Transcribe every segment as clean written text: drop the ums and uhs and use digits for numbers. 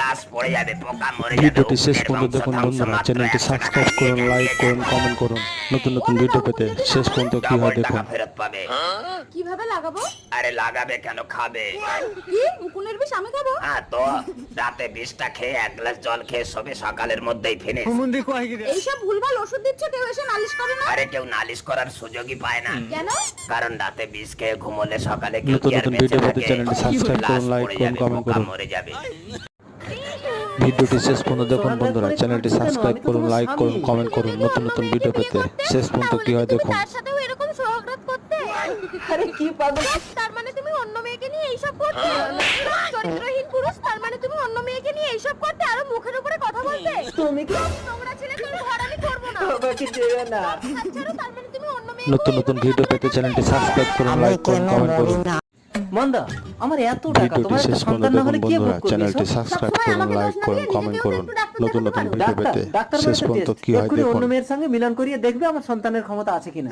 লাশ পড়ে যাবে, পোকা মরে যাবে। ভিডিওটি শেষ পর্যন্ত দেখুন বন্ধুরা, চ্যানেলটি সাবস্ক্রাইব করুন, লাইক করুন, কমেন্ট করুন। নতুন নতুন ভিডিও পেতে শেষ পর্যন্ত কি হয় দেখুন। ফেরত পাবে। কিভাবে লাগাবো? আরে লাগাবে কেন, খাবে। কি উকুনের বিষ আমি খাবো? হ্যাঁ তো রাতে বিষটা খেয়ে এক গ্লাস জল খেয়ে সবে সকালের মধ্যেই ফিনিশ। এইসব ভুলভাল ওষুধ দিচ্ছে, কেউ এসে নালিশ করে না? আরে কেউ নালিশ করার সুযোগই পায় না। কেন? কারণ রাতে বিষ খেয়ে ঘুমোলে সকালে কেউ নতুন কি আর নতুন বেঁচে ভিডিও পেতে থাকে? চ্যানেলটি সাবস্ক্রাইব করুন, লাশ লাইক পড়ে করুন, যাবে, কমেন্ট পোকা করুন। মরে যাবে। ভিডিওটি শেষ পর্যন্ত দেখুন বন্ধুরা, চ্যানেলটি সাবস্ক্রাইব করুন, লাইক করুন, কমেন্ট করুন। নতুন নতুন ভিডিও পেতে শেষ পর্যন্ত কি হয় দেখুন। তার সাথেও এরকম সোহাগরাত করতে? আরে কি পাগল, তার মানে তুমি অন্য মেয়েকে নিয়ে এইসব করতে? চরিত্রহীন পুরুষ, তার মানে তুমি অন্য মেয়েকে নিয়ে এইসব করতে, আরো মুখের উপরে কথা বলতে? তুমি কি নোংরা ছেলে, তোর ঘর আমি করবো না। আমাকে দেবে না? তাছাড়া তার মানে তুমি অন্য মেয়ে। নতুন নতুন ভিডিও পেতে চ্যানেলটি সাবস্ক্রাইব করুন, লাইক করুন, কমেন্ট করুন। মন্দা, আমার এত টাকা, ভিডিওটি তোমার একটা শেষ পর্যন্ত সন্তান না দেখুন হলে কে ভোগ বন্ধুরা, করবে? চ্যানেলটি সাবস্ক্রাইব করুন, লাইক করুন, কমেন্ট করুন। নতুন নতুন ভিডিও ডাক্তার, পেতে ডাক্তার শেষ বলেছে পর্যন্ত টেস্ট। কি হয় এক্ষুনি দেখুন। অন্য মেয়ের সঙ্গে মিলন করিয়ে দেখবে আমার সন্তানের ক্ষমতা আছে কিনা।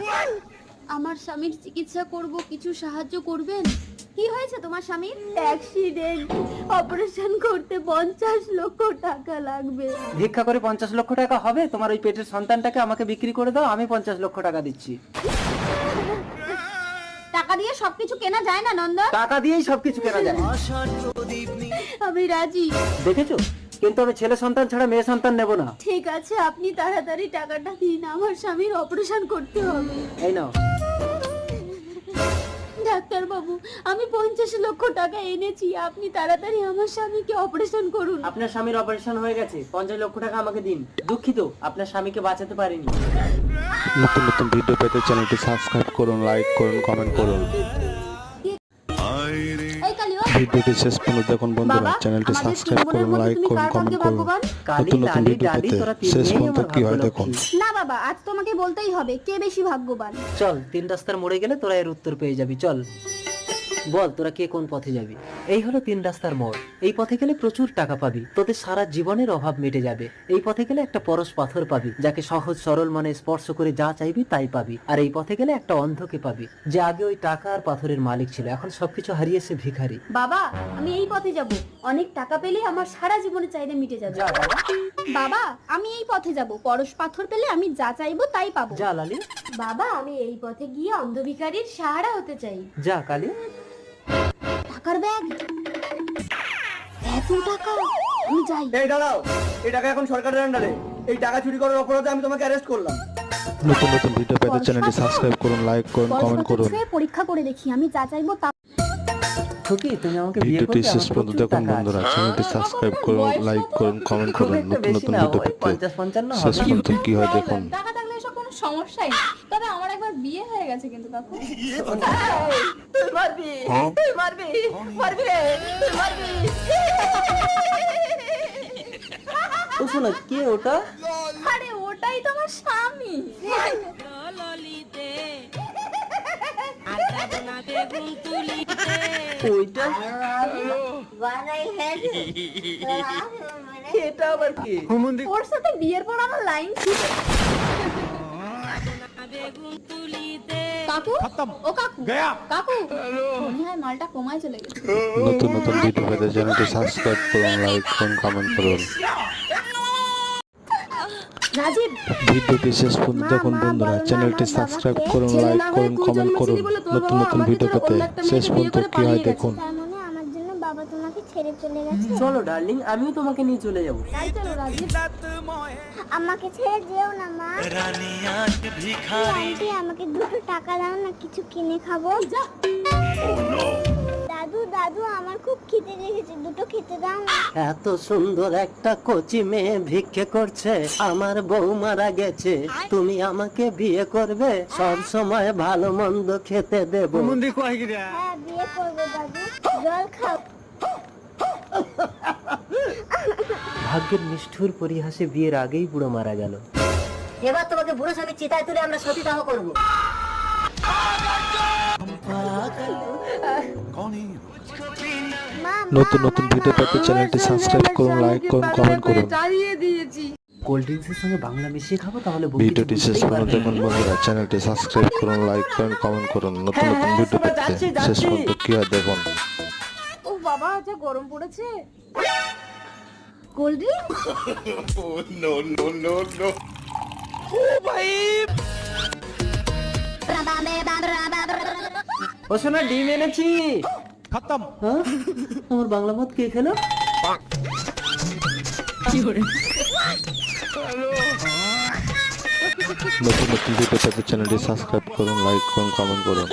আমার স্বামীর চিকিৎসা করব, কিছু সাহায্য করবেন? কি হয়েছে তোমার স্বামীর? অ্যাক্সিডেন্ট, অপারেশন করতে 50 লক্ষ টাকা লাগবে। ভিক্ষা করে 50 লক্ষ টাকা হবে? তোমার ওই পেটের সন্তানটাকে আমাকে বিক্রি করে দাও, আমি 50 লক্ষ টাকা দিচ্ছি। টাকা দিয়ে সবকিছু কেনা যায় না নন্দন। টাকা দিয়েই সবকিছু কেনা যায়। আমি রাজি। দেখেছো, কিন্তু আমি ছেলে সন্তান ছাড়া মেয়ে সন্তান নেব না। ঠিক আছে, আপনি তাড়াতাড়ি টাকাটা দিন, আমার স্বামীর অপারেশন করতে হবে। এই নাও। ডাক্তার বাবু, আমি 50 লক্ষ টাকা এনেছি, আপনি তাড়াতাড়ি আমার স্বামীকে অপারেশন করুন। আপনার স্বামীর অপারেশন হয়ে গেছে, 50 লক্ষ টাকা আমাকে দিন। দুঃখিত, আপনার স্বামীকে বাঁচাতে পারিনি। নতুন নতুন ভিডিও পেতে চ্যানেলটি সাবস্ক্রাইব করুন, লাইক করুন, কমেন্ট করুন। এই কালিও, ভিডিওটি শেষ পর্যন্ত দেখুন বন্ধুরা, বাবা, চ্যানেলটি আমাদের সাবস্ক্রাইব তিন বোনের করুন, মধ্যে লাইক তুমি করুন, কার কমেন্ট ভাগ্যে করুন। ভাগ্যবান? কালি, নতুন নতুন লালি, ভিডিও ডালি, পেতে তোরা তিন শেষ মেয়েই পর্যন্ত আমার কি হয় ভাগ্য দেখুন। লক্ষ্মী। না বাবা, আজ তোমাকে বলতেই হবে কে বেশি ভাগ্যবান। চল, 3 রাস্তার মোড়ে গেলে তোরা এর উত্তর পেয়ে যাবি। চল, বল তোরা কে কোন পথে যাবি। এই হলো 3 রাস্তার মোড়। এই পথে গেলে প্রচুর টাকা পাবি, তোদের সারা জীবনের অভাব মিটে যাবে। এই পথে গেলে একটা পরশ পাথর পাবি, যাকে সহজ সরল মনে স্পর্শ করে যা চাইবি তাই পাবি। আর এই পথে গেলে একটা অন্ধকে পাবি, যে আগে ওই টাকা আর পাথরের মালিক ছিল, এখন সবকিছু হারিয়েছে ভিখারি। বাবা, আমি এই পথে যাব, অনেক টাকা পেলে আমার সারা জীবনের চাহিদা মিটে যাবে। যা বাবা। বাবা, আমি এই পথে যাব, পরশ পাথর পেলে আমি যা চাইবো তাই পাবো। যা লালি। বাবা, আমি এই পথে গিয়ে অন্ধ ভিখারির সাহারা হতে চাই। যা কালি। টাকার ব্যাগ, এত টাকা, আমি যাই। এই দাঁড়াও, এই টাকা এখন সরকারের আন্ডারে। এই টাকা চুরি করার অপরাধে আমি তোমাকে অ্যারেস্ট করলাম। নতুন নতুন ভিডিও পেতে চ্যানেলটি সাবস্ক্রাইব করুন, লাইক করুন, কমেন্ট করুন। পরীক্ষা করে দেখি, আমি যা চাইবো তা। খুকি, তুমি আমাকে বিয়ে ভিডিওটি করবে? শেষ আমার পর্যন্ত প্রচুর দেখুন টাকা বন্ধুরা, আছে। চ্যানেলটি সাবস্ক্রাইব করুন, লাইক করুন, কমেন্ট খুব করুন। একটা নতুন বেশি নতুন না, ভিডিও ওই পেতে 50-55 শেষ হবে। পর্যন্ত কি হয় দেখুন। টাকা থাকলে এসব কোনো সমস্যাই না। তবে আমার একবার বিয়ে হয়ে গেছে কিন্তু কাকু। তুই মারবি, তুই মারবি, মারবি রে, তুই মারবি। ও শোনা, কে ওটা? আরে ওটাই তো আমার স্বামী। ওইটা এটা আবার কি? ওর সাথে বিয়ের পর আমার লাইন ছিল। কাকু, ও কাকু, কাকু, মনে হয় মালটা কমায় চলে গেছে। নতুন নতুন ভিডিও পেতে চ্যানেলটি সাবস্ক্রাইব করুন, লাইক করুন, কমেন্ট করুন। রাজীব, ভিডিওটি শেষ পর্যন্ত দেখুন বন্ধুরা, চ্যানেলটি সাবস্ক্রাইব করুন, লাইক করুন, কমেন্ট করুন। নতুন নতুন ভিডিও পেতে শেষ পর্যন্ত কি হয় দেখুন। তার মানে আমার জন্য বাবা তোমাকে ছেড়ে চলে গেছে। চলো ডার্লিং, আমিও তোমাকে নিয়ে চলে যাবো। তাই চলো রাজীব। আমাকে ছেড়ে যেও না মা। আন্টি, আমাকে 2টো টাকা দাও না, কিছু কিনে খাবো। দাদু দাদু, আমার খুব খিদে লেগেছে, 2টো খেতে দাও না। এত সুন্দর একটা কচি মেয়ে ভিক্ষে করছে, আমার বউ মারা গেছে, তুমি আমাকে বিয়ে করবে? সব সময় ভালো মন্দ খেতে দেবো। হ্যাঁ, বিয়ে করবো দাদু, জল খাও। ভাগ্যের নিষ্ঠুর পরিহাসে বিয়ের আগেই বুড়ো মারা গেল। এবার তোমাকে বুড়ো স্বামী চিতায় তুলে আমরা সতীদাহ করবো। মা, নতুন নতুন ভিডিও পেতে চ্যানেলটি সাবস্ক্রাইব করুন, লাইক করুন, কমেন্ট করুন। কোল্ড ড্রিঙ্কসের সঙ্গে বাংলা মিশিয়ে খাবো, তাহলে বুঝতে ভিডিওটি শেষ বুঝতেই পর্যন্ত পারবে। দেখুন বন্ধুরা, চ্যানেলটি সাবস্ক্রাইব করুন, লাইক করুন, কমেন্ট করুন। নতুন নতুন ভিডিও পেতে শেষ পর্যন্ত কি হয় দেখুন। ও বাবা, যা গরম পড়েছে। Cold drink? ও শোনা, ডিম এনেছি। হ্যাঁ? আমার বাংলা মদ কে খেলো? নতুন নতুন ভিডিও পেতে চ্যানেলটি সাবস্ক্রাইব করুন, লাইক করুন, কমেন্ট করুন।